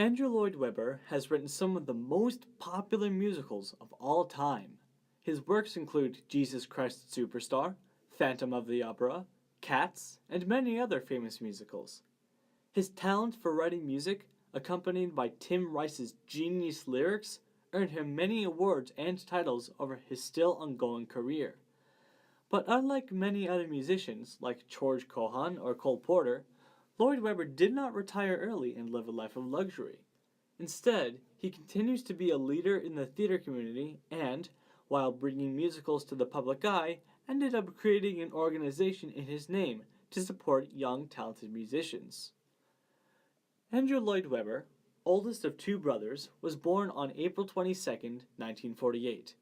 Andrew Lloyd Webber has written some of the most popular musicals of all time. His works include Jesus Christ Superstar, Phantom of the Opera, Cats, and many other famous musicals. His talent for writing music, accompanied by Tim Rice's genius lyrics, earned him many awards and titles over his still ongoing career. But unlike many other musicians, like George Cohan or Cole Porter, Lloyd Webber did not retire early and live a life of luxury. Instead, he continues to be a leader in the theater community and, while bringing musicals to the public eye, ended up creating an organization in his name to support young, talented musicians. Andrew Lloyd Webber, oldest of two brothers, was born on April 22, 1948.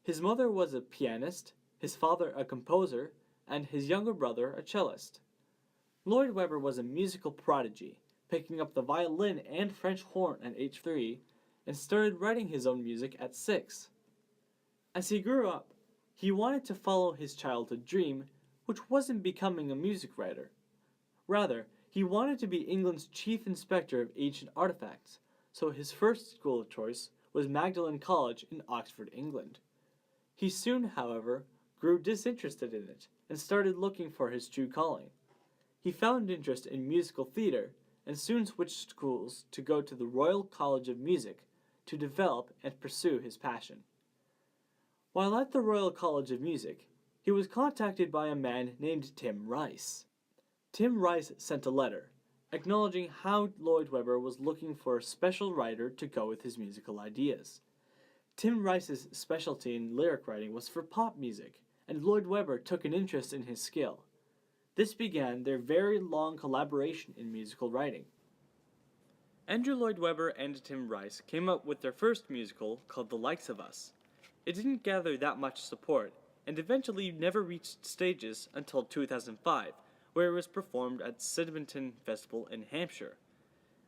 His mother was a pianist, his father a composer, and his younger brother a cellist. Lloyd Webber was a musical prodigy, picking up the violin and French horn at age 3, and started writing his own music at 6. As he grew up, he wanted to follow his childhood dream, which wasn't becoming a music writer. Rather, he wanted to be England's chief inspector of ancient artifacts, so his first school of choice was Magdalen College in Oxford, England. He soon, however, grew disinterested in it and started looking for his true calling. He found interest in musical theater and soon switched schools to go to the Royal College of Music to develop and pursue his passion. While at the Royal College of Music, he was contacted by a man named Tim Rice. Tim Rice sent a letter, acknowledging how Lloyd Webber was looking for a special writer to go with his musical ideas. Tim Rice's specialty in lyric writing was for pop music, and Lloyd Webber took an interest in his skill. This began their very long collaboration in musical writing. Andrew Lloyd Webber and Tim Rice came up with their first musical called The Likes of Us. It didn't gather that much support, and eventually never reached stages until 2005, where it was performed at Sydmonton Festival in Hampshire.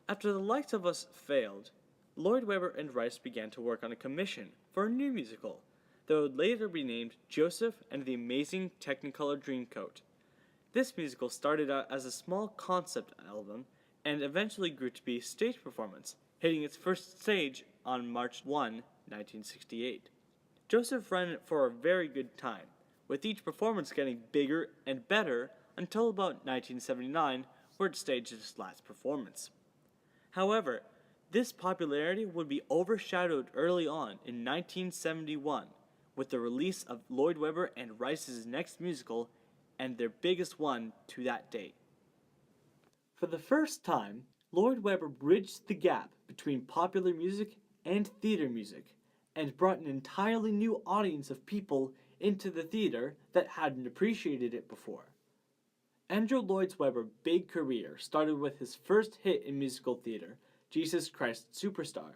After The Likes of Us failed, Lloyd Webber and Rice began to work on a commission for a new musical that would later be named Joseph and the Amazing Technicolor Dreamcoat. This musical started out as a small concept album and eventually grew to be a stage performance, hitting its first stage on March 1, 1968. Joseph ran for a very good time, with each performance getting bigger and better until about 1979, where it staged its last performance. However, this popularity would be overshadowed early on in 1971 with the release of Lloyd Webber and Rice's next musical, and their biggest one to that date. For the first time, Lloyd Webber bridged the gap between popular music and theater music, and brought an entirely new audience of people into the theater that hadn't appreciated it before. Andrew Lloyd Webber's big career started with his first hit in musical theater, Jesus Christ Superstar.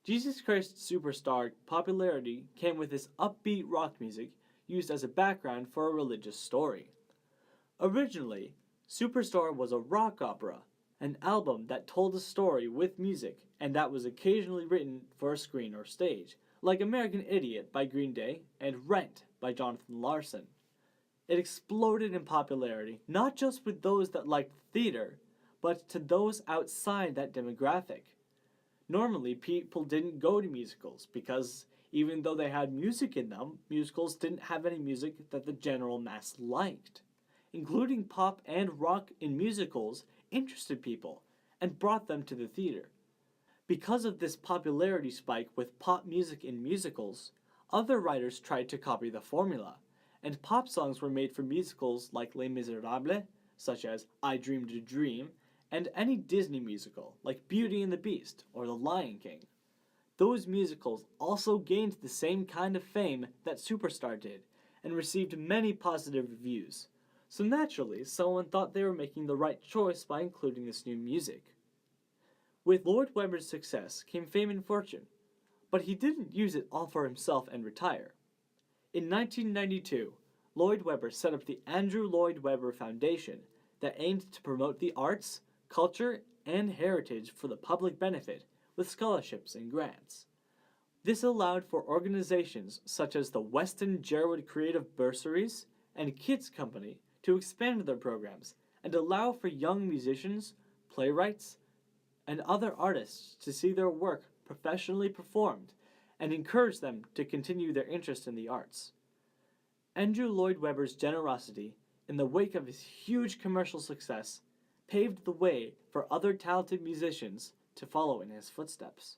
Jesus Christ Superstar popularity came with his upbeat rock music used as a background for a religious story. Originally, Superstar was a rock opera, an album that told a story with music and that was occasionally written for a screen or stage, like American Idiot by Green Day and Rent by Jonathan Larson. It exploded in popularity, not just with those that liked theater, but to those outside that demographic. Normally, people didn't go to musicals because even though they had music in them, musicals didn't have any music that the general mass liked. Including pop and rock in musicals interested people and brought them to the theater. Because of this popularity spike with pop music in musicals, other writers tried to copy the formula, and pop songs were made for musicals like Les Miserables, such as I Dreamed a Dream, and any Disney musical like Beauty and the Beast or The Lion King. Those musicals also gained the same kind of fame that Superstar did, and received many positive reviews. So naturally, someone thought they were making the right choice by including this new music. With Lloyd Webber's success came fame and fortune, but he didn't use it all for himself and retire. In 1992, Lloyd Webber set up the Andrew Lloyd Webber Foundation that aimed to promote the arts, culture, and heritage for the public benefit with scholarships and grants. This allowed for organizations such as the Weston Jerwood Creative Bursaries and Kids Company to expand their programs and allow for young musicians, playwrights, and other artists to see their work professionally performed and encourage them to continue their interest in the arts. Andrew Lloyd Webber's generosity, in the wake of his huge commercial success, paved the way for other talented musicians to follow in his footsteps.